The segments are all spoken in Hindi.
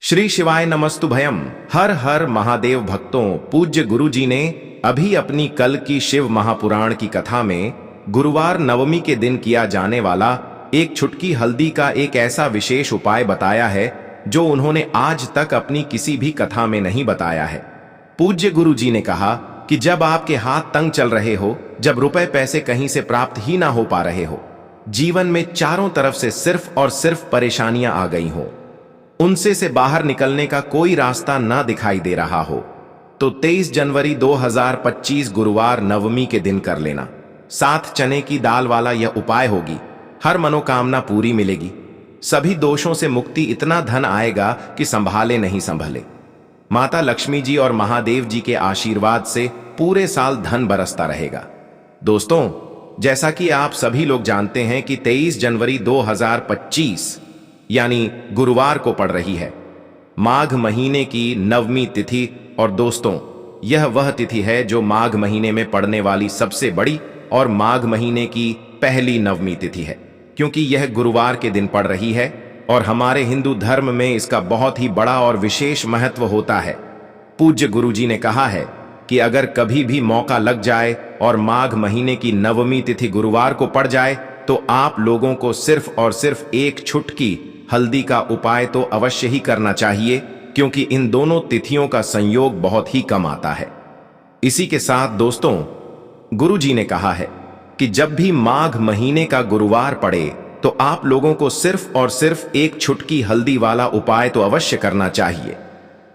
श्री शिवाय नमस्तुभयम। हर हर महादेव भक्तों, पूज्य गुरु जी ने अभी अपनी कल की शिव महापुराण की कथा में गुरुवार नवमी के दिन किया जाने वाला एक छुटकी हल्दी का एक ऐसा विशेष उपाय बताया है जो उन्होंने आज तक अपनी किसी भी कथा में नहीं बताया है। पूज्य गुरु जी ने कहा कि जब आपके हाथ तंग चल रहे हो, जब रुपए पैसे कहीं से प्राप्त ही ना हो पा रहे हो, जीवन में चारों तरफ से सिर्फ और सिर्फ परेशानियां आ गई हो, उनसे से बाहर निकलने का कोई रास्ता ना दिखाई दे रहा हो, तो 23 जनवरी 2025 गुरुवार नवमी के दिन कर लेना। 7 चने की दाल वाला यह उपाय होगी, हर मनोकामना पूरी मिलेगी, सभी दोषों से मुक्ति, इतना धन आएगा कि संभाले नहीं संभले। माता लक्ष्मी जी और महादेव जी के आशीर्वाद से पूरे साल धन बरसता रहेगा। दोस्तों, जैसा कि आप सभी लोग जानते हैं कि 23 जनवरी 2025 यानी गुरुवार को पड़ रही है माघ महीने की नवमी तिथि। और दोस्तों, यह वह तिथि है जो माघ महीने में पड़ने वाली सबसे बड़ी और माघ महीने की पहली नवमी तिथि है, क्योंकि यह गुरुवार के दिन पड़ रही है और हमारे हिंदू धर्म में इसका बहुत ही बड़ा और विशेष महत्व होता है। पूज्य गुरु जी ने कहा है कि अगर कभी भी मौका लग जाए और माघ महीने की नवमी तिथि गुरुवार को पड़ जाए तो आप लोगों को सिर्फ और सिर्फ एक छुटकी हल्दी का उपाय तो अवश्य ही करना चाहिए, क्योंकि इन दोनों तिथियों का संयोग बहुत ही कम आता है। इसी के साथ दोस्तों, गुरु जी ने कहा है कि जब भी माघ महीने का गुरुवार पड़े तो आप लोगों को सिर्फ और सिर्फ एक छुटकी हल्दी वाला उपाय तो अवश्य करना चाहिए।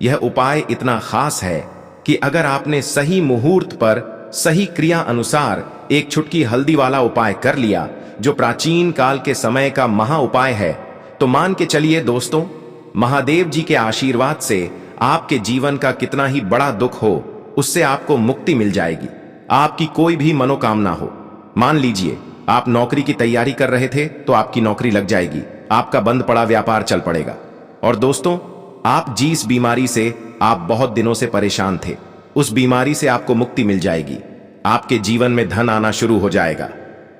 यह उपाय इतना खास है कि अगर आपने सही मुहूर्त पर सही क्रिया अनुसार एक छुटकी हल्दी वाला उपाय कर लिया, जो प्राचीन काल के समय का महा उपाय है, तो मान के चलिए दोस्तों, महादेव जी के आशीर्वाद से आपके जीवन का कितना ही बड़ा दुख हो, उससे आपको मुक्ति मिल जाएगी। आपकी कोई भी मनोकामना हो, मान लीजिए आप नौकरी की तैयारी कर रहे थे तो आपकी नौकरी लग जाएगी, आपका बंद पड़ा व्यापार चल पड़ेगा। और दोस्तों, आप जिस बीमारी से आप बहुत दिनों से परेशान थे, उस बीमारी से आपको मुक्ति मिल जाएगी। आपके जीवन में धन आना शुरू हो जाएगा,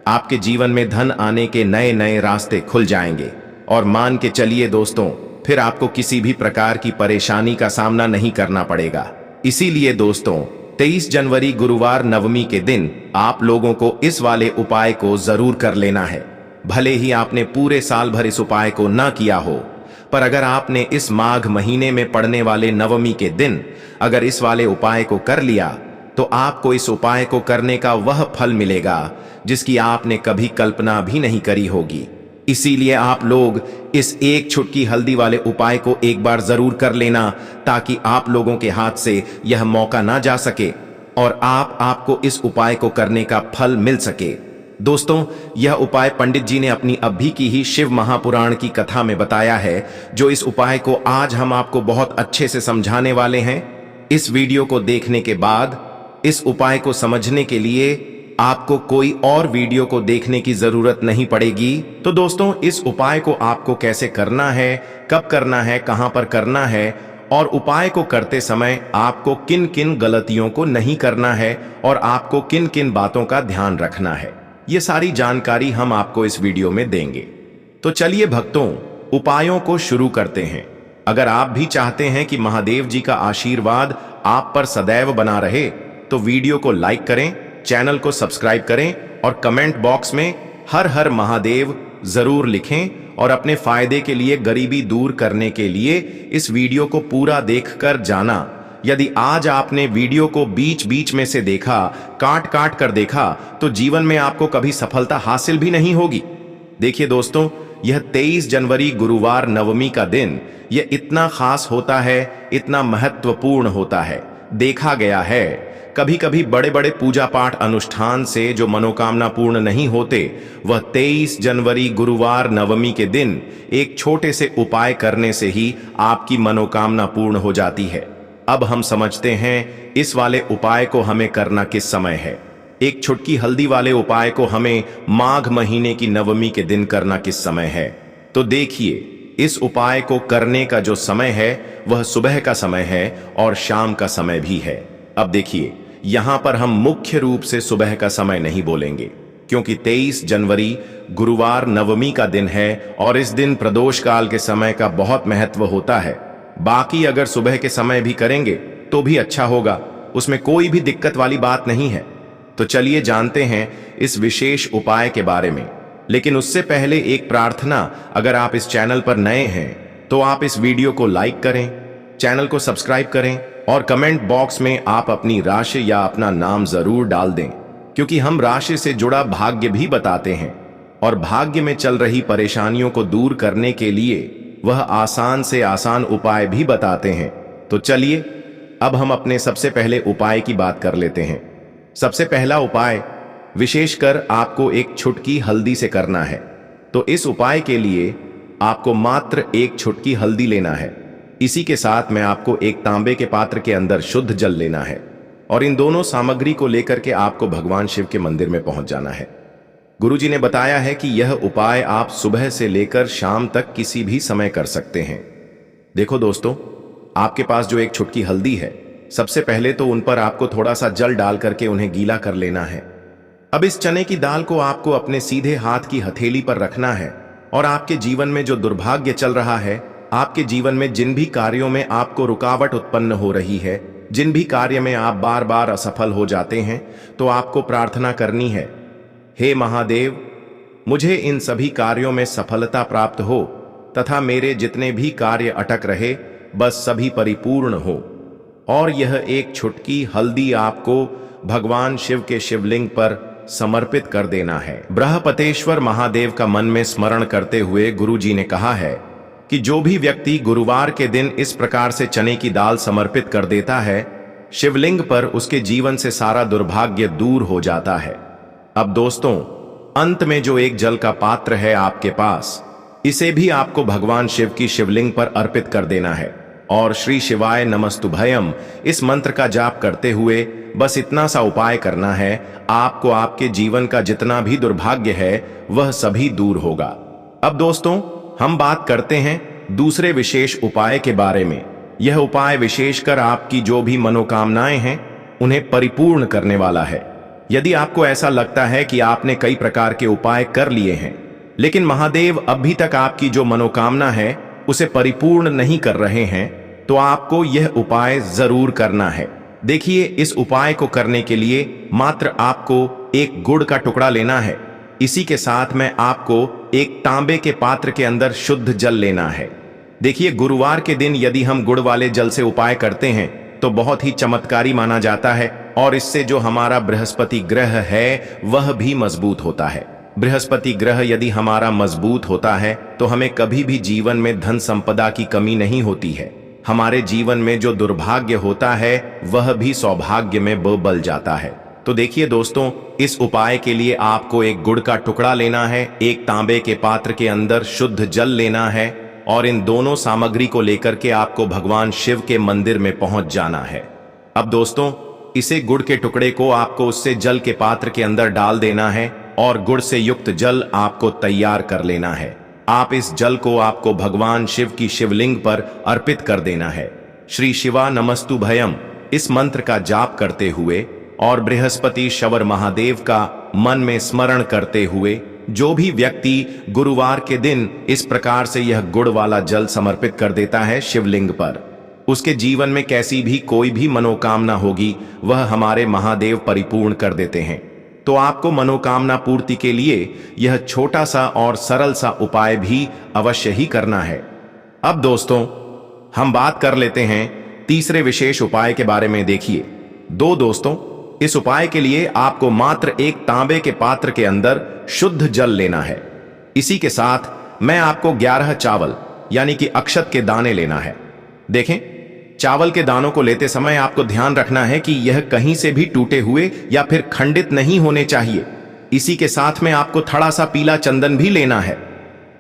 आपके जीवन में धन आने के नए नए रास्ते खुल जाएंगे। और मान के चलिए दोस्तों, फिर आपको किसी भी प्रकार की परेशानी का सामना नहीं करना पड़ेगा। इसीलिए दोस्तों, 23 जनवरी गुरुवार नवमी के दिन आप लोगों को इस वाले उपाय को जरूर कर लेना है। भले ही आपने पूरे साल भर इस उपाय को ना किया हो, पर अगर आपने इस माघ महीने में पड़ने वाले नवमी के दिन अगर इस वाले उपाय को कर लिया, तो आपको इस उपाय को करने का वह फल मिलेगा जिसकी आपने कभी कल्पना भी नहीं करी होगी। इसीलिए आप लोग इस एक छुटकी हल्दी वाले उपाय को एक बार जरूर कर लेना, ताकि आप लोगों के हाथ से यह मौका ना जा सके और आपको इस उपाय को करने का फल मिल सके। दोस्तों, यह उपाय पंडित जी ने अपनी अभी की ही शिव महापुराण की कथा में बताया है, जो इस उपाय को आज हम आपको बहुत अच्छे से समझाने वाले हैं। इस वीडियो को देखने के बाद इस उपाय को समझने के लिए आपको कोई और वीडियो को देखने की जरूरत नहीं पड़ेगी। तो दोस्तों, इस उपाय को आपको कैसे करना है, कब करना है, कहां पर करना है और उपाय को करते समय आपको किन किन गलतियों को नहीं करना है और आपको किन किन बातों का ध्यान रखना है, ये सारी जानकारी हम आपको इस वीडियो में देंगे। तो चलिए भक्तों, उपायों को शुरू करते हैं। अगर आप भी चाहते हैं कि महादेव जी का आशीर्वाद आप पर सदैव बना रहे, तो वीडियो को लाइक करें, चैनल को सब्सक्राइब करें और कमेंट बॉक्स में हर हर महादेव जरूर लिखें। और अपने फायदे के लिए, गरीबी दूर करने के लिए इस वीडियो को पूरा देखकर जाना। यदि आज आपने वीडियो को बीच बीच में से देखा, काट काट कर देखा, तो जीवन में आपको कभी सफलता हासिल भी नहीं होगी। देखिए दोस्तों, यह 23 जनवरी गुरुवार नवमी का दिन यह इतना खास होता है, इतना महत्वपूर्ण होता है। देखा गया है कभी कभी बड़े बड़े पूजा पाठ अनुष्ठान से जो मनोकामना पूर्ण नहीं होते, वह 23 जनवरी गुरुवार नवमी के दिन एक छोटे से उपाय करने से ही आपकी मनोकामना पूर्ण हो जाती है। अब हम समझते हैं इस वाले उपाय को हमें करना किस समय है। एक छुटकी हल्दी वाले उपाय को हमें माघ महीने की नवमी के दिन करना किस समय है। तो देखिए, इस उपाय को करने का जो समय है वह सुबह का समय है और शाम का समय भी है। अब देखिए, यहां पर हम मुख्य रूप से सुबह का समय नहीं बोलेंगे, क्योंकि 23 जनवरी गुरुवार नवमी का दिन है और इस दिन प्रदोष काल के समय का बहुत महत्व होता है। बाकी अगर सुबह के समय भी करेंगे तो भी अच्छा होगा, उसमें कोई भी दिक्कत वाली बात नहीं है। तो चलिए जानते हैं इस विशेष उपाय के बारे में। लेकिन उससे पहले एक प्रार्थना, अगर आप इस चैनल पर नए हैं तो आप इस वीडियो को लाइक करें, चैनल को सब्सक्राइब करें और कमेंट बॉक्स में आप अपनी राशि या अपना नाम जरूर डाल दें, क्योंकि हम राशि से जुड़ा भाग्य भी बताते हैं और भाग्य में चल रही परेशानियों को दूर करने के लिए वह आसान से आसान उपाय भी बताते हैं। तो चलिए अब हम अपने सबसे पहले उपाय की बात कर लेते हैं। सबसे पहला उपाय विशेषकर आपको एक चुटकी हल्दी से करना है। तो इस उपाय के लिए आपको मात्र एक चुटकी हल्दी लेना है। इसी के साथ में आपको एक तांबे के पात्र के अंदर शुद्ध जल लेना है और इन दोनों सामग्री को लेकर के आपको भगवान शिव के मंदिर में पहुंच जाना है। गुरुजी ने बताया है कि यह उपाय आप सुबह से लेकर शाम तक किसी भी समय कर सकते हैं। देखो दोस्तों, आपके पास जो एक चुटकी हल्दी है, सबसे पहले तो उन पर आपको थोड़ा सा जल डाल करके उन्हें गीला कर लेना है। अब इस चने की दाल को आपको अपने सीधे हाथ की हथेली पर रखना है और आपके जीवन में जो दुर्भाग्य चल रहा है, आपके जीवन में जिन भी कार्यों में आपको रुकावट उत्पन्न हो रही है, जिन भी कार्य में आप बार बार असफल हो जाते हैं, तो आपको प्रार्थना करनी है, हे महादेव, मुझे इन सभी कार्यों में सफलता प्राप्त हो तथा मेरे जितने भी कार्य अटक रहे बस सभी परिपूर्ण हो। और यह एक चुटकी हल्दी आपको भगवान शिव के शिवलिंग पर समर्पित कर देना है। बृहस्पतेश्वर महादेव का मन में स्मरण करते हुए गुरुजी ने कहा है कि जो भी व्यक्ति गुरुवार के दिन इस प्रकार से चने की दाल समर्पित कर देता है शिवलिंग पर, उसके जीवन से सारा दुर्भाग्य दूर हो जाता है। अब दोस्तों, अंत में जो एक जल का पात्र है आपके पास, इसे भी आपको भगवान शिव की शिवलिंग पर अर्पित कर देना है और श्री शिवाय नमस्तुभयम इस मंत्र का जाप करते हुए बस इतना सा उपाय करना है, आपको आपके जीवन का जितना भी दुर्भाग्य है वह सभी दूर होगा। अब दोस्तों, हम बात करते हैं दूसरे विशेष उपाय के बारे में। यह उपाय विशेषकर आपकी जो भी मनोकामनाएं हैं उन्हें परिपूर्ण करने वाला है। यदि आपको ऐसा लगता है कि आपने कई प्रकार के उपाय कर लिए हैं लेकिन महादेव अभी तक आपकी जो मनोकामना है उसे परिपूर्ण नहीं कर रहे हैं, तो आपको यह उपाय जरूर करना है। देखिए, इस उपाय को करने के लिए मात्र आपको एक गुड़ का टुकड़ा लेना है। इसी के साथ में आपको एक तांबे के पात्र के अंदर शुद्ध जल लेना है। देखिए, गुरुवार के दिन यदि हम गुड़ वाले जल से उपाय करते हैं तो बहुत ही चमत्कारी माना जाता है और इससे जो हमारा बृहस्पति ग्रह है वह भी मजबूत होता है। बृहस्पति ग्रह यदि हमारा मजबूत होता है तो हमें कभी भी जीवन में धन संपदा की कमी नहीं होती है। हमारे जीवन में जो दुर्भाग्य होता है वह भी सौभाग्य में बदल जाता है। तो देखिए दोस्तों, इस उपाय के लिए आपको एक गुड़ का टुकड़ा लेना है, एक तांबे के पात्र के अंदर शुद्ध जल लेना है और इन दोनों सामग्री को लेकर के आपको भगवान शिव के मंदिर में पहुंच जाना है। अब दोस्तों, इसे गुड़ के टुकड़े को आपको उससे जल के पात्र के अंदर डाल देना है और गुड़ से युक्त जल आपको तैयार कर लेना है। आप इस जल को आपको भगवान शिव की शिवलिंग पर अर्पित कर देना है। श्री शिवा नमस्तुभयम इस मंत्र का जाप करते हुए और बृहस्पति शवर महादेव का मन में स्मरण करते हुए जो भी व्यक्ति गुरुवार के दिन इस प्रकार से यह गुड़ वाला जल समर्पित कर देता है शिवलिंग पर, उसके जीवन में कैसी भी कोई भी मनोकामना होगी वह हमारे महादेव परिपूर्ण कर देते हैं। तो आपको मनोकामना पूर्ति के लिए यह छोटा सा और सरल सा उपाय भी अवश्य ही करना है। अब दोस्तों, हम बात कर लेते हैं तीसरे विशेष उपाय के बारे में। देखिए दोस्तों, इस उपाय के लिए आपको मात्र एक तांबे के पात्र के अंदर शुद्ध जल लेना है। इसी के साथ मैं आपको 11 चावल यानी कि अक्षत के दाने लेना है। देखें, चावल के दानों को लेते समय आपको ध्यान रखना है कि यह कहीं से भी टूटे हुए या फिर खंडित नहीं होने चाहिए। इसी के साथ में आपको थोड़ा सा पीला चंदन भी लेना है।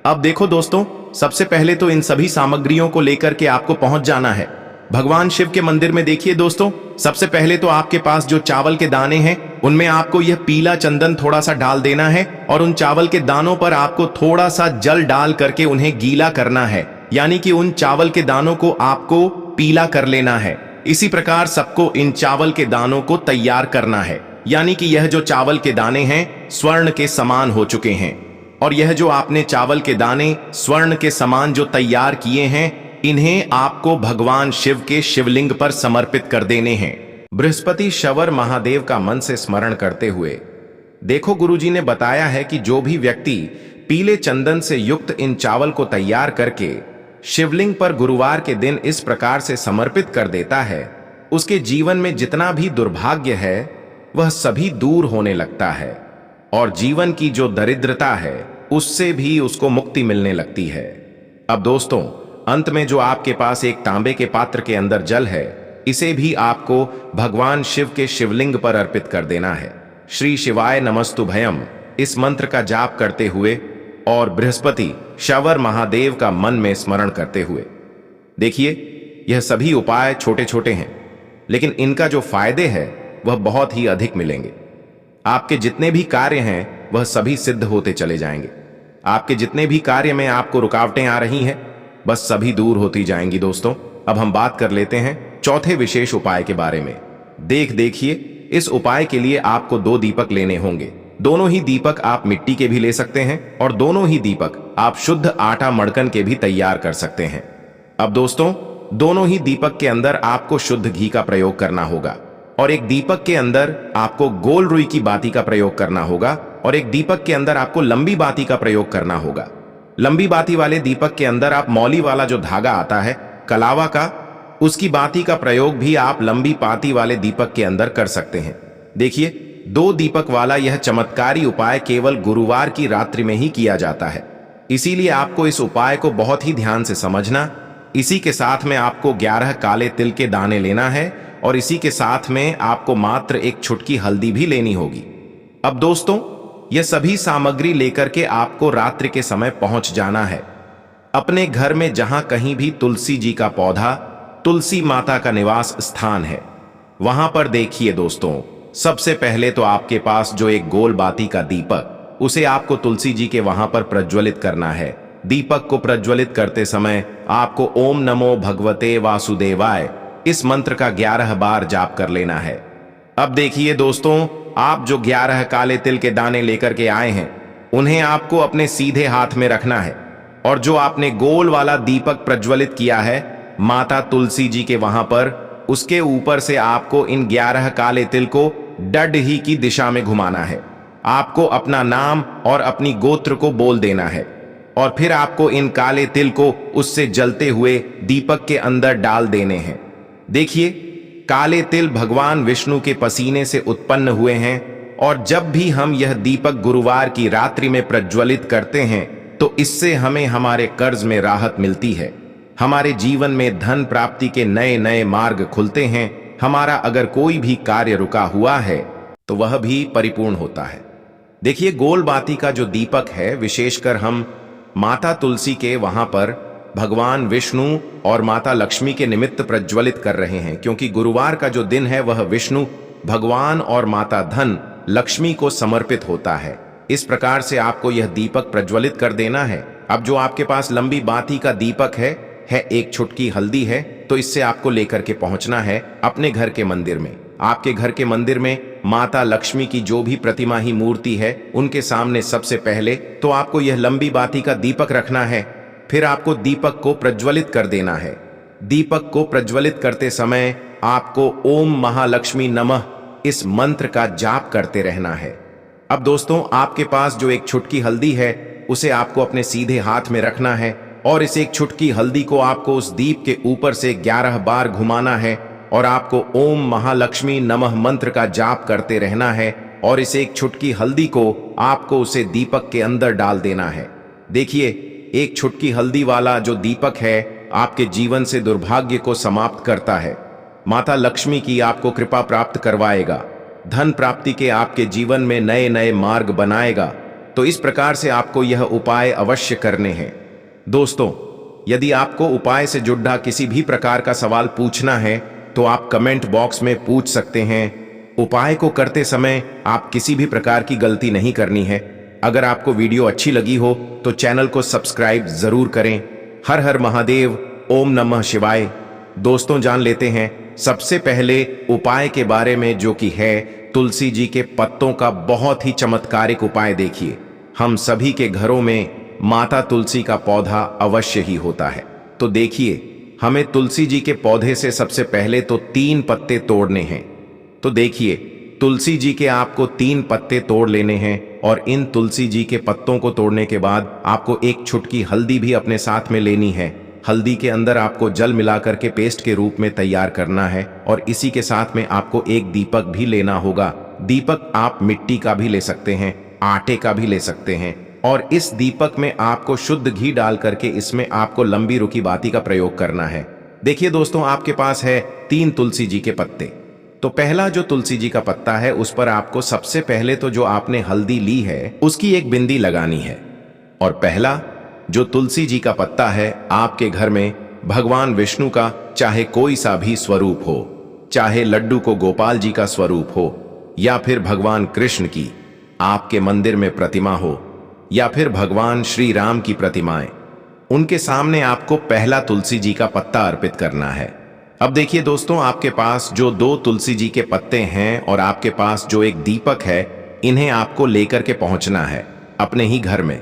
अब देखो दोस्तों, सबसे पहले तो इन सभी सामग्रियों को लेकर के आपको पहुंच जाना है भगवान शिव के मंदिर में। देखिए दोस्तों, सबसे पहले तो आपके पास जो चावल के दाने हैं उनमें आपको यह पीला चंदन थोड़ा सा डाल देना है और उन चावल के दानों पर आपको थोड़ा सा जल डाल करके उन्हें गीला करना है, यानी कि उन चावल के दानों को आपको पीला कर लेना है। इसी प्रकार सबको इन चावल के दानों को तैयार करना है, यानी कि यह जो चावल के दाने हैं स्वर्ण के समान हो चुके हैं और यह जो आपने चावल के दाने स्वर्ण के समान जो तैयार किए हैं इन्हें आपको भगवान शिव के शिवलिंग पर समर्पित कर देने हैं। बृहस्पति शवर महादेव का मन से स्मरण करते हुए, देखो गुरुजी ने बताया है कि जो भी व्यक्ति पीले चंदन से युक्त इन चावल को तैयार करके शिवलिंग पर गुरुवार के दिन इस प्रकार से समर्पित कर देता है, उसके जीवन में जितना भी दुर्भाग्य है वह सभी दूर होने लगता है और जीवन की जो दरिद्रता है उससे भी उसको मुक्ति मिलने लगती है। अब दोस्तों, अंत में जो आपके पास एक तांबे के पात्र के अंदर जल है, इसे भी आपको भगवान शिव के शिवलिंग पर अर्पित कर देना है। श्री शिवाय नमस्तुभयम इस मंत्र का जाप करते हुए और बृहस्पति शवर महादेव का मन में स्मरण करते हुए। देखिए, यह सभी उपाय छोटे छोटे हैं, लेकिन इनका जो फायदे है वह बहुत ही अधिक मिलेंगे। आपके जितने भी कार्य हैं वह सभी सिद्ध होते चले जाएंगे। आपके जितने भी कार्य में आपको रुकावटें आ रही हैं, बस सभी दूर होती जाएंगी। दोस्तों, अब हम बात कर लेते हैं चौथे विशेष उपाय के बारे में। देखिए, इस उपाय के लिए आपको 2 दीपक लेने होंगे। दोनों ही दीपक आप मिट्टी के भी ले सकते हैं और दोनों ही दीपक आप शुद्ध आटा मड़कन के भी तैयार कर सकते हैं। अब दोस्तों, दोनों ही दीपक के अंदर आपको शुद्ध घी का प्रयोग करना होगा और एक दीपक के अंदर आपको गोल रुई की बाती का प्रयोग करना होगा और एक दीपक के अंदर आपको लंबी बाती का प्रयोग करना होगा। लंबी बाती वाले दीपक के अंदर आप मौली वाला जो धागा आता है कलावा का, उसकी बाती का प्रयोग भी आप लंबी बाती वाले दीपक के अंदर कर सकते हैं। देखिए, 2 दीपक वाला यह चमत्कारी उपाय केवल गुरुवार की रात्रि में ही किया जाता है, इसीलिए आपको इस उपाय को बहुत ही ध्यान से समझना। इसी के साथ में आपको 11 काले तिल के दाने लेना है और इसी के साथ में आपको मात्र एक चुटकी हल्दी भी लेनी होगी। अब दोस्तों, यह सभी सामग्री लेकर के आपको रात्रि के समय पहुंच जाना है अपने घर में जहां कहीं भी तुलसी जी का पौधा, तुलसी माता का निवास स्थान है, वहां पर देखिए दोस्तों, सबसे पहले तो आपके पास जो एक गोल बाती का दीपक, उसे आपको तुलसी जी के वहां पर प्रज्वलित करना है। दीपक को प्रज्वलित करते समय आपको ओम नमो भगवते वासुदेवाय इस मंत्र का 11 बार जाप कर लेना है। अब देखिए दोस्तों, आप जो 11 काले तिल के दाने लेकर के आए हैं, उन्हें आपको अपने सीधे हाथ में रखना है और जो आपने गोल वाला दीपक प्रज्वलित किया है माता तुलसी जी के वहां पर, उसके ऊपर से आपको इन 11 काले तिल को डड ही की दिशा में घुमाना है। आपको अपना नाम और अपनी गोत्र को बोल देना है और फिर आपको इन काले तिल को उससे जलते हुए दीपक के अंदर डाल देने हैं। देखिए, काले तिल भगवान विष्णु के पसीने से उत्पन्न हुए हैं और जब भी हम यह दीपक गुरुवार की रात्रि में प्रज्वलित करते हैं तो इससे हमें हमारे कर्ज में राहत मिलती है, हमारे जीवन में धन प्राप्ति के नए नए मार्ग खुलते हैं, हमारा अगर कोई भी कार्य रुका हुआ है तो वह भी परिपूर्ण होता है। देखिए, गोल बाती का जो दीपक है, विशेषकर हम माता तुलसी के वहां पर भगवान विष्णु और माता लक्ष्मी के निमित्त प्रज्वलित कर रहे हैं, क्योंकि गुरुवार का जो दिन है वह विष्णु भगवान और माता धन लक्ष्मी को समर्पित होता है। इस प्रकार से आपको यह दीपक प्रज्वलित कर देना है। अब जो आपके पास लंबी बाती का दीपक है एक चुटकी हल्दी है, तो इससे आपको लेकर के पहुंचना है अपने घर के मंदिर में। आपके घर के मंदिर में माता लक्ष्मी की जो भी प्रतिमा ही मूर्ति है, उनके सामने सबसे पहले तो आपको यह लंबी बाती का दीपक रखना है। फिर आपको दीपक को प्रज्वलित कर देना है। दीपक को प्रज्वलित करते समय आपको ओम महालक्ष्मी नमः इस मंत्र का जाप करते रहना है। अब दोस्तों, आपके पास जो एक चुटकी हल्दी है, उसे आपको अपने सीधे हाथ में रखना है और इस एक चुटकी हल्दी को आपको उस दीप के ऊपर से 11 बार घुमाना है और आपको ओम महालक्ष्मी नमः मंत्र का जाप करते रहना है और इस एक चुटकी हल्दी को आपको उसे दीपक के अंदर डाल देना है। देखिए, एक चुटकी हल्दी वाला जो दीपक है आपके जीवन से दुर्भाग्य को समाप्त करता है, माता लक्ष्मी की आपको कृपा प्राप्त करवाएगा, धन प्राप्ति के आपके जीवन में नए नए मार्ग बनाएगा। तो इस प्रकार से आपको यह उपाय अवश्य करने हैं। दोस्तों, यदि आपको उपाय से जुड़ा किसी भी प्रकार का सवाल पूछना है तो आप कमेंट बॉक्स में पूछ सकते हैं। उपाय को करते समय आप किसी भी प्रकार की गलती नहीं करनी है। अगर आपको वीडियो अच्छी लगी हो तो चैनल को सब्सक्राइब जरूर करें। हर हर महादेव, ओम नमः शिवाय। दोस्तों, जान लेते हैं सबसे पहले उपाय के बारे में, जो कि है तुलसी जी के पत्तों का बहुत ही चमत्कारिक उपाय। देखिए, हम सभी के घरों में माता तुलसी का पौधा अवश्य ही होता है। तो देखिए, हमें तुलसी जी के पौधे से सबसे पहले तो 3 पत्ते तोड़ने हैं। तो देखिए, तुलसी जी के आपको 3 पत्ते तोड़ लेने हैं और इन तुलसी जी के पत्तों को तोड़ने के बाद आपको एक चुटकी हल्दी भी अपने साथ में लेनी है। हल्दी के अंदर आपको जल मिलाकर के पेस्ट के रूप में तैयार करना है और इसी के साथ में आपको एक दीपक भी लेना होगा। दीपक आप मिट्टी का भी ले सकते हैं, आटे का भी ले सकते हैं और इस दीपक में आपको शुद्ध घी डाल करके इसमें आपको लंबी रुकी बाती का प्रयोग करना है। देखिए दोस्तों, आपके पास है 3 तुलसी जी के पत्ते। तो पहला जो तुलसी जी का पत्ता है उस पर आपको सबसे पहले तो जो आपने हल्दी ली है उसकी एक बिंदी लगानी है। और पहला जो तुलसी जी का पत्ता है, आपके घर में भगवान विष्णु का चाहे कोई सा भी स्वरूप हो, चाहे लड्डू को गोपाल जी का स्वरूप हो या फिर भगवान कृष्ण की आपके मंदिर में प्रतिमा हो या फिर भगवान श्री राम की प्रतिमाएं, उनके सामने आपको पहला तुलसी जी का पत्ता अर्पित करना है। अब देखिए दोस्तों, आपके पास जो 2 तुलसी जी के पत्ते हैं और आपके पास जो एक दीपक है, इन्हें आपको लेकर के पहुंचना है अपने ही घर में।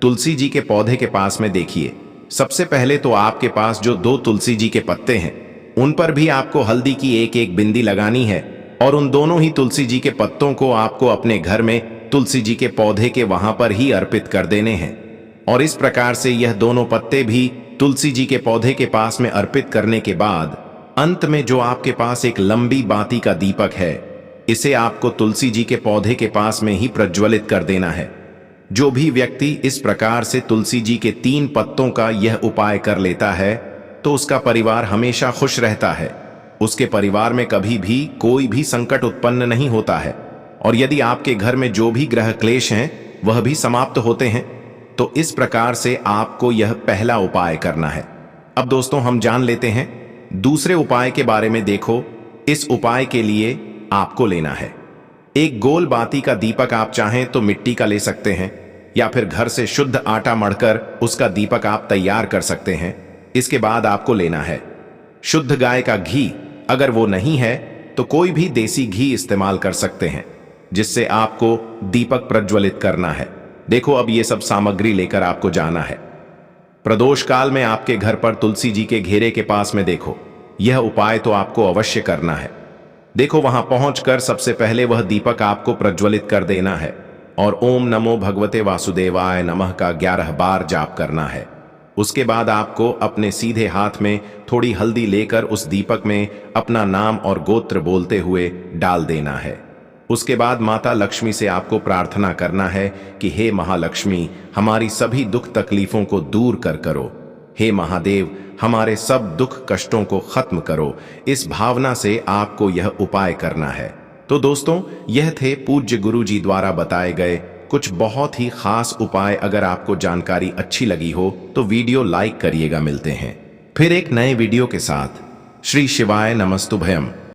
तुलसी जी के पौधे के पास में देखिए, सबसे पहले तो आपके पास जो 2 तुलसी जी के पत्ते हैं उन पर भी आपको हल्दी की एक एक बिंदी लगानी है और उन दोनों ही तुलसी जी के पत्तों को आपको अपने घर में तुलसी जी के पौधे के वहां पर ही अर्पित कर देने हैं। और इस प्रकार से यह दोनों पत्ते भी तुलसी जी के पौधे के पास में अर्पित करने के बाद अंत में जो आपके पास एक लंबी बाती का दीपक है, इसे आपको तुलसी जी के पौधे के पास में ही प्रज्वलित कर देना है। जो भी व्यक्ति इस प्रकार से तुलसी जी के 3 पत्तों का यह उपाय कर लेता है तो उसका परिवार हमेशा खुश रहता है। उसके परिवार में कभी भी कोई भी संकट उत्पन्न नहीं होता है और यदि आपके घर में जो भी ग्रह क्लेश हैं वह भी समाप्त होते हैं। तो इस प्रकार से आपको यह पहला उपाय करना है। अब दोस्तों, हम जान लेते हैं दूसरे उपाय के बारे में। देखो, इस उपाय के लिए आपको लेना है एक गोल बाती का दीपक। आप चाहें तो मिट्टी का ले सकते हैं या फिर घर से शुद्ध आटा मढ़कर उसका दीपक आप तैयार कर सकते हैं। इसके बाद आपको लेना है शुद्ध गाय का घी। अगर वो नहीं है तो कोई भी देसी घी इस्तेमाल कर सकते हैं, जिससे आपको दीपक प्रज्वलित करना है। देखो, अब ये सब सामग्री लेकर आपको जाना है। प्रदोष काल में आपके घर पर तुलसी जी के घेरे के पास में देखो, यह उपाय तो आपको अवश्य करना है। देखो, वहां पहुंचकर सबसे पहले वह दीपक आपको प्रज्वलित कर देना है और ओम नमो भगवते वासुदेवाय नमः का 11 बार जाप करना है। उसके बाद आपको अपने सीधे हाथ में थोड़ी हल्दी लेकर उस दीपक में अपना नाम और गोत्र बोलते हुए डाल देना है। उसके बाद माता लक्ष्मी से आपको प्रार्थना करना है कि हे महालक्ष्मी, हमारी सभी दुख तकलीफों को दूर कर करो। हे महादेव, हमारे सब दुख कष्टों को खत्म करो। इस भावना से आपको यह उपाय करना है। तो दोस्तों, यह थे पूज्य गुरु जी द्वारा बताए गए कुछ बहुत ही खास उपाय। अगर आपको जानकारी अच्छी लगी हो तो वीडियो लाइक करिएगा। मिलते हैं फिर एक नए वीडियो के साथ। श्री शिवाय नमस्तुभयम।